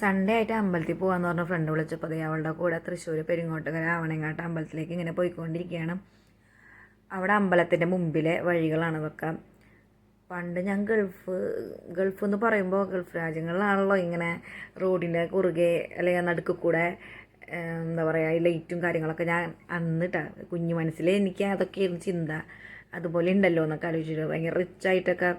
Sunday ആയിട്ട് അമ്പലത്തിൽ പോകാമെന്ന് പറഞ്ഞ ഫ്രണ്ട് വിളിച്ചപ്പോൾ അവളുടെ കൂടെ തൃശ്ശൂർ പെരിങ്ങോട്ടുകര ആവണങ്ങാട്ട് അമ്പലത്തിലേക്ക് ഇങ്ങനെ പോയിക്കൊണ്ടിരിക്കുകയാണ്. അവിടെ അമ്പലത്തിൻ്റെ മുമ്പിലെ വഴികളാണ് ഇതൊക്കെ. പണ്ട് ഞാൻ ഗൾഫ് എന്ന് പറയുമ്പോൾ ഗൾഫ് രാജ്യങ്ങളിലാണല്ലോ ഇങ്ങനെ റോഡിൻ്റെ കുറുകെ അല്ലെങ്കിൽ നടുക്ക് കൂടെ എന്താ പറയുക ഈ ലൈറ്റും കാര്യങ്ങളൊക്കെ. ഞാൻ അന്നിട്ടാ കുഞ്ഞു മനസ്സിൽ എനിക്ക് അതൊക്കെയായിരുന്നു ചിന്ത. അതുപോലെ ഉണ്ടല്ലോ എന്നൊക്കെ ആലോചിച്ചിട്ട് ഭയങ്കര റിച്ചായിട്ടൊക്കെ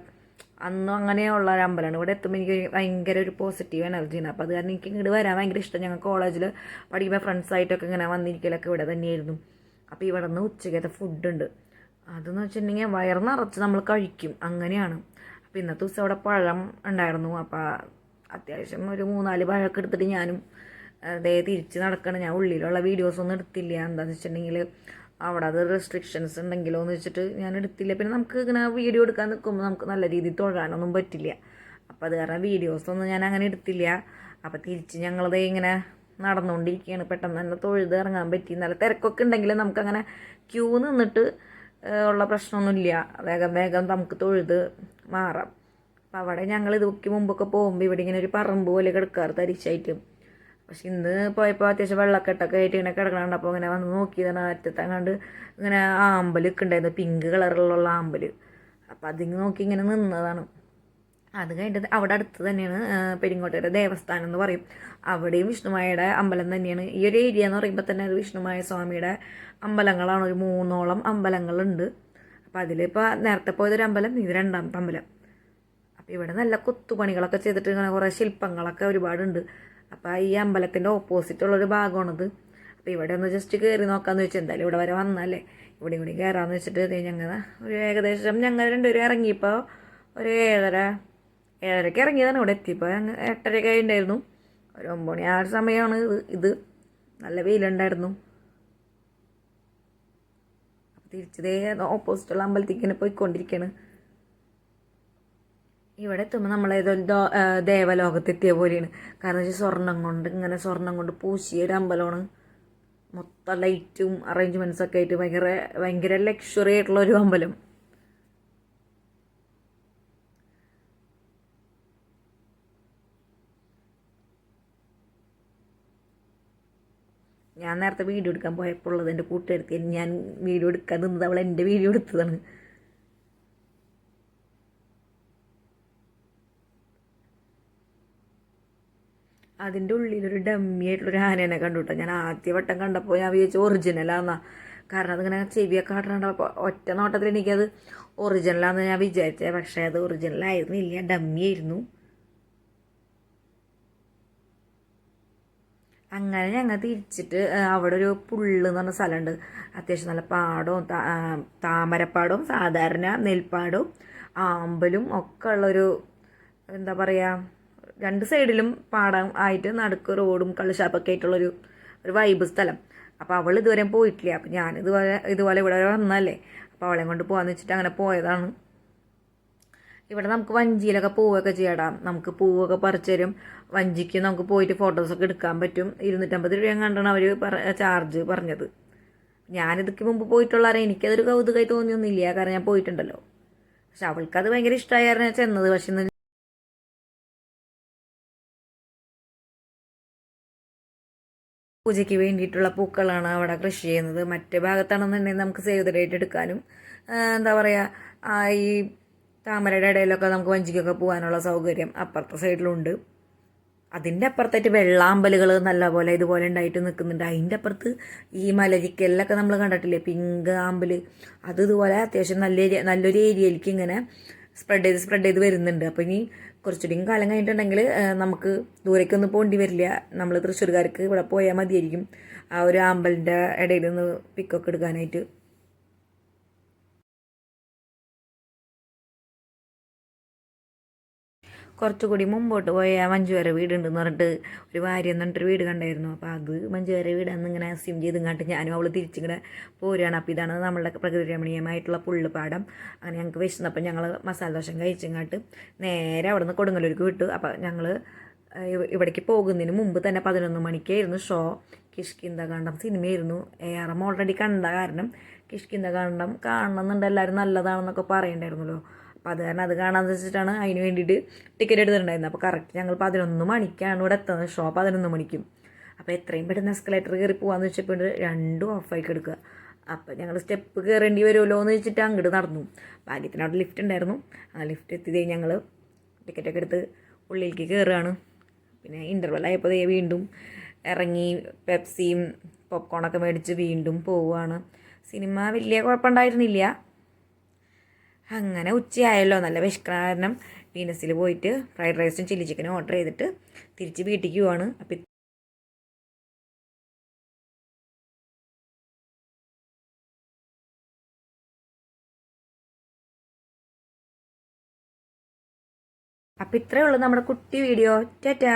അന്നും അങ്ങനെയുള്ള ഒരു അമ്പലമാണ്. ഇവിടെ എത്തുമ്പോൾ എനിക്ക് ഭയങ്കര ഒരു പോസിറ്റീവ് എനർജിയാണ്. അപ്പോൾ അത് കാരണം എനിക്ക് ഇങ്ങോട്ട് വരാൻ ഭയങ്കര ഇഷ്ടം. ഞങ്ങൾ കോളേജിൽ പഠിക്കുമ്പോൾ ഫ്രണ്ട്സായിട്ടൊക്കെ ഇങ്ങനെ വന്നിരിക്കലൊക്കെ ഇവിടെ തന്നെയായിരുന്നു. അപ്പോൾ ഇവിടെ നിന്ന് ഉച്ചക്കത്തെ ഫുഡുണ്ട്. അതെന്ന് വെച്ചിട്ടുണ്ടെങ്കിൽ വയർ നിറച്ച് നമ്മൾ കഴിക്കും, അങ്ങനെയാണ്. അപ്പോൾ ഇന്നത്തെ ദിവസം അവിടെ പഴം ഉണ്ടായിരുന്നു. അപ്പോൾ അത്യാവശ്യം ഒരു 3-4 പഴമൊക്കെ എടുത്തിട്ട് ഞാനും അതേ തിരിച്ച് നടക്കണം. ഞാൻ ഉള്ളിലുള്ള വീഡിയോസൊന്നും എടുത്തില്ല. എന്താണെന്ന് വെച്ചിട്ടുണ്ടെങ്കിൽ അവിടെ അത് റെസ്ട്രിക്ഷൻസ് ഉണ്ടെങ്കിലോ എന്ന് വെച്ചിട്ട് ഞാൻ എടുത്തില്ല. പിന്നെ നമുക്ക് ഇങ്ങനെ വീഡിയോ എടുക്കാൻ നിൽക്കുമ്പോൾ നമുക്ക് നല്ല രീതിയിൽ തൊഴാനൊന്നും പറ്റില്ല. അപ്പോൾ അത് കാരണം വീഡിയോസൊന്നും ഞാൻ അങ്ങനെ എടുത്തില്ല. അപ്പോൾ തിരിച്ച് ഞങ്ങളത് ഇങ്ങനെ നടന്നുകൊണ്ടിരിക്കുകയാണ്. പെട്ടെന്ന് തന്നെ തൊഴുത് ഇറങ്ങാൻ പറ്റി. നല്ല തിരക്കൊക്കെ ഉണ്ടെങ്കിൽ നമുക്കങ്ങനെ ക്യൂ നിന്നിട്ട് ഉള്ള പ്രശ്നമൊന്നുമില്ല. വേഗം വേഗം നമുക്ക് തൊഴുത് മാറാം. അപ്പോൾ അവിടെ ഞങ്ങൾ ഇതൊക്കെ മുമ്പൊക്കെ പോകുമ്പോൾ ഇവിടെ ഇങ്ങനെ ഒരു പറമ്പ് പോലെ കിടക്കാറ് തരിച്ചായിട്ട്. പക്ഷെ ഇന്ന് പോയപ്പോൾ അത്യാവശ്യം വെള്ളക്കെട്ടൊക്കെ ആയിട്ട് ഇങ്ങനെ കിടക്കണുണ്ട്. അപ്പോൾ ഇങ്ങനെ വന്ന് നോക്കിയതാണ് അറ്റത്തങ്ങാണ്ട് ഇങ്ങനെ ആമ്പലൊക്കെ ഉണ്ടായിരുന്നു, പിങ്ക് കളറിലുള്ള ആമ്പൽ. അപ്പോൾ അതിങ്ങ് നോക്കി ഇങ്ങനെ നിന്നതാണ്. അത് കഴിഞ്ഞിട്ട് അവിടെ അടുത്ത് തന്നെയാണ് പെരിങ്ങോട്ടുകര ദേവസ്ഥാനം എന്ന് പറയും. അവിടെയും വിഷ്ണുമായയുടെ അമ്പലം തന്നെയാണ്. ഈ ഒരു ഏരിയ എന്ന് പറയുമ്പോൾ തന്നെ ഒരു വിഷ്ണുമായ സ്വാമിയുടെ അമ്പലങ്ങളാണ്. ഒരു 3ഓളം അമ്പലങ്ങളുണ്ട്. അപ്പോൾ അതിലിപ്പോൾ നേരത്തെ പോയതൊരു അമ്പലം, ഇത് 2ാമത്തെ അമ്പലം. അപ്പോൾ ഇവിടെ നല്ല കൊത്തുപണികളൊക്കെ ചെയ്തിട്ട് ഇങ്ങനെ കുറേ ശില്പങ്ങളൊക്കെ ഒരുപാടുണ്ട്. അപ്പോൾ ഈ അമ്പലത്തിൻ്റെ ഓപ്പോസിറ്റുള്ളൊരു ഭാഗമാണിത്. അപ്പോൾ ഇവിടെ ഒന്ന് ജസ്റ്റ് കയറി നോക്കാമെന്ന് വെച്ചാൽ എന്തായാലും ഇവിടെ വരെ വന്നല്ലേ ഇവിടെ കൂടി കയറാമെന്ന് വെച്ചിട്ട് ഞങ്ങൾ ഒരു ഏകദേശം ഞങ്ങൾ രണ്ടുപേരും ഇറങ്ങിയപ്പോൾ ഒരു 7:30 ഇറങ്ങിയതാണ്. ഇവിടെ എത്തിയപ്പോൾ 8:30 ഉണ്ടായിരുന്നു. ഒരു 9 മണി ആ ഒരു സമയമാണ് ഇത്. നല്ല വെയിലുണ്ടായിരുന്നു. അപ്പോൾ തിരിച്ചതേ ഓപ്പോസിറ്റുള്ള അമ്പലത്തേക്ക് ഇങ്ങനെ പോയിക്കൊണ്ടിരിക്കുകയാണ്. ഇവിടെ എത്തുമ്പോൾ നമ്മളേതൊരു ദേവലോകത്തെത്തിയ പോലെയാണ്. കാരണം വെച്ചാൽ സ്വർണം കൊണ്ട് പൂശിയ ഒരു അമ്പലമാണ്. മൊത്തം ലൈറ്റും അറേഞ്ച്മെൻറ്റ്സൊക്കെ ആയിട്ട് ഭയങ്കര ലക്ഷറി ആയിട്ടുള്ളൊരു അമ്പലം. ഞാൻ നേരത്തെ വീഡിയോ എടുക്കാൻ പോയപ്പോൾ ഉള്ളത് എൻ്റെ കൂട്ടുകാരത്തി. ഞാൻ വീഡിയോ എടുക്കാൻ നിന്നത് അവൾ എൻ്റെ വീഡിയോ എടുത്തതാണ്. അതിൻ്റെ ഉള്ളിലൊരു ഡമ്മി ആയിട്ടുള്ളൊരു ആനേനെ കണ്ടു കേട്ടോ. ഞാൻ ആദ്യവട്ടം കണ്ടപ്പോൾ ഞാൻ വിചാരിച്ചു ഒറിജിനലാന്നാ. കാരണം അതിങ്ങനെ ചെവിയൊക്കെ കാട്ടണപ്പോൾ ഒറ്റ നോട്ടത്തിൽ എനിക്കത് ഒറിജിനലാന്ന് ഞാൻ വിചാരിച്ചത്. പക്ഷേ അത് ഒറിജിനലായിരുന്നില്ല, ഡമ്മി ആയിരുന്നു. അങ്ങനെ ഞങ്ങൾ തിരിച്ചിട്ട് അവിടെ ഒരു പുള്ള് എന്ന് പറഞ്ഞ സ്ഥലമുണ്ട്. അത്യാവശ്യം നല്ല പാടവും താമരപ്പാടവും സാധാരണ നെൽപ്പാടവും ആമ്പലും ഒക്കെ ഉള്ളൊരു എന്താ പറയുക, 2 സൈഡിലും പാടം ആയിട്ട് നടുക്ക് റോഡും കള്ളുഷാപ്പൊക്കെ ആയിട്ടുള്ളൊരു വൈബ് സ്ഥലം. അപ്പോൾ അവൾ ഇതുവരെ പോയിട്ടില്ല. അപ്പോൾ ഞാൻ ഇതുപോലെ ഇവിടെ വന്നല്ലേ, അപ്പോൾ അവളെ കൊണ്ട് പോകാമെന്ന് വെച്ചിട്ട് അങ്ങനെ പോയതാണ്. ഇവിടെ നമുക്ക് വഞ്ചിയിലൊക്കെ പോവുകയൊക്കെ ചെയ്യടാം. നമുക്ക് പൂവൊക്കെ പറിച്ചു തരും. വഞ്ചിക്ക് നമുക്ക് പോയിട്ട് ഫോട്ടോസൊക്കെ എടുക്കാൻ പറ്റും. 250 രൂപയും കണ്ടാണ് അവർ ചാർജ് പറഞ്ഞത്. ഞാനിതൊക്കെ മുമ്പ് പോയിട്ടുള്ളവരെ എനിക്കതൊരു കൗതുകമായി തോന്നിയൊന്നുമില്ല, കാരണം ഞാൻ പോയിട്ടുണ്ടല്ലോ. പക്ഷെ അവൾക്കത് ഭയങ്കര ഇഷ്ടമായിരുന്നു ചെന്നത്. പക്ഷെ പൂജയ്ക്ക് വേണ്ടിയിട്ടുള്ള പൂക്കളാണ് അവിടെ കൃഷി ചെയ്യുന്നത്. മറ്റേ ഭാഗത്താണെന്നുണ്ടെങ്കിൽ നമുക്ക് സേവ് ദ ഡേറ്റ് എടുക്കാനും എന്താ പറയുക ഈ താമരയുടെ ഇടയിലൊക്കെ നമുക്ക് വഞ്ചിക്കൊക്കെ പോകാനുള്ള സൗകര്യം അപ്പുറത്തെ സൈഡിലുണ്ട്. അതിൻ്റെ അപ്പുറത്തായിട്ട് വെള്ളാമ്പലുകൾ നല്ലപോലെ ഇതുപോലെ ഉണ്ടായിട്ട് നിൽക്കുന്നുണ്ട്. അതിൻ്റെ അപ്പുറത്ത് ഈ മലരിക്കലിലൊക്കെ നമ്മൾ കണ്ടിട്ടില്ലേ പിങ്ക് ആമ്പൽ, അത് ഇതുപോലെ അത്യാവശ്യം നല്ലൊരു ഏരിയയിലേക്ക് ഇങ്ങനെ സ്പ്രെഡ് ചെയ്ത് വരുന്നുണ്ട്. അപ്പോൾ ഇനി കുറച്ചുകൂടിയും കാലം കഴിഞ്ഞിട്ടുണ്ടെങ്കിൽ നമുക്ക് ദൂരേക്കൊന്നും പോകേണ്ടി വരില്ല. നമ്മൾ തൃശ്ശൂർക്കാർക്ക് ഇവിടെ പോയാൽ മതിയായിരിക്കും ആ ഒരു ആമ്പലിൻ്റെ ഇടയിൽ നിന്ന് പിക്കൊക്കെ എടുക്കാനായിട്ട്. കുറച്ചുകൂടി മുമ്പോട്ട് പോയാൽ മഞ്ജുവാര വീടുണ്ടെന്ന് പറഞ്ഞിട്ട് ഒരു ഭാര്യ എന്ന് പറഞ്ഞിട്ടൊരു വീട് കണ്ടായിരുന്നു. അപ്പോൾ അത് മഞ്ജുവാര വീടാന്ന് ഇങ്ങനെ അസ്യൂം ചെയ്ത് കണ്ടിട്ട് ഞാനും അവൾ തിരിച്ചിങ്ങനെ പോരുകയാണ്. അപ്പോൾ ഇതാണ് നമ്മളുടെ പ്രകൃതി രമണീയമായിട്ടുള്ള പുള്ളുപാടം. അങ്ങനെ ഞങ്ങൾക്ക് വിശന്നപ്പോൾ ഞങ്ങൾ മസാല ദോശ കഴിച്ചിങ്ങാട്ട് നേരെ അവിടെ നിന്ന് കൊടുങ്ങല്ലൂർക്ക് വിട്ടു. അപ്പോൾ ഞങ്ങൾ ഇവിടേക്ക് പോകുന്നതിന് മുമ്പ് തന്നെ 11 മണിക്കായിരുന്നു ഷോ. കിഷ്കിന്ധാകാന്ഡം സിനിമയായിരുന്നു. ARM ഓൾറെഡി കണ്ട കാരണം കിഷ്കിന്ധാകാന്ഡം കാണണമെന്നുണ്ട് എല്ലാവരും നല്ലതാണെന്നൊക്കെ പറയണ്ടായിരുന്നല്ലോ. അപ്പോൾ അത് കാരണം അത് കാണാമെന്ന് വെച്ചിട്ടാണ് അതിന് വേണ്ടിയിട്ട് ടിക്കറ്റ് എടുത്തിട്ടുണ്ടായിരുന്നത്. അപ്പോൾ കറക്റ്റ് ഞങ്ങൾ 11 മണിക്കാണ് ഇവിടെ എത്തുന്നത്. ഷോ 11 മണിക്കും. അപ്പോൾ എത്രയും പെട്ടെന്ന് എസ്കലേറ്റർ കയറി പോകാമെന്ന് വെച്ചപ്പോൾ രണ്ടും ഓഫായി കിടക്കുക. അപ്പോൾ ഞങ്ങൾ സ്റ്റെപ്പ് കയറേണ്ടി വരുമല്ലോ എന്ന് വെച്ചിട്ട് അങ്ങോട്ട് നടന്നു. ഭാഗ്യത്തിന് അവിടെ ലിഫ്റ്റ് ഉണ്ടായിരുന്നു. ആ ലിഫ്റ്റ് എത്തി ഞങ്ങൾ ടിക്കറ്റൊക്കെ എടുത്ത് ഉള്ളിലേക്ക് കയറുകയാണ്. പിന്നെ ഇൻ്റർവെൽ ആയപ്പോൾ വീണ്ടും ഇറങ്ങി പെപ്സിയും പോപ്കോണൊക്കെ മേടിച്ച് വീണ്ടും പോവുകയാണ്. സിനിമ വലിയ കുഴപ്പമുണ്ടായിരുന്നില്ല. അങ്ങനെ ഉച്ചയായല്ലോ, നല്ല വിശക്കണ കാരണം വീനസിൽ പോയിട്ട് ഫ്രൈഡ് റൈസും ചില്ലി ചിക്കനും ഓർഡർ ചെയ്തിട്ട് തിരിച്ച് വീട്ടിലേക്ക് പോവാണ്. അപ്പം ഇത്രയേ ഉള്ളൂ നമ്മുടെ കുട്ടി വീഡിയോ. ടാറ്റാ.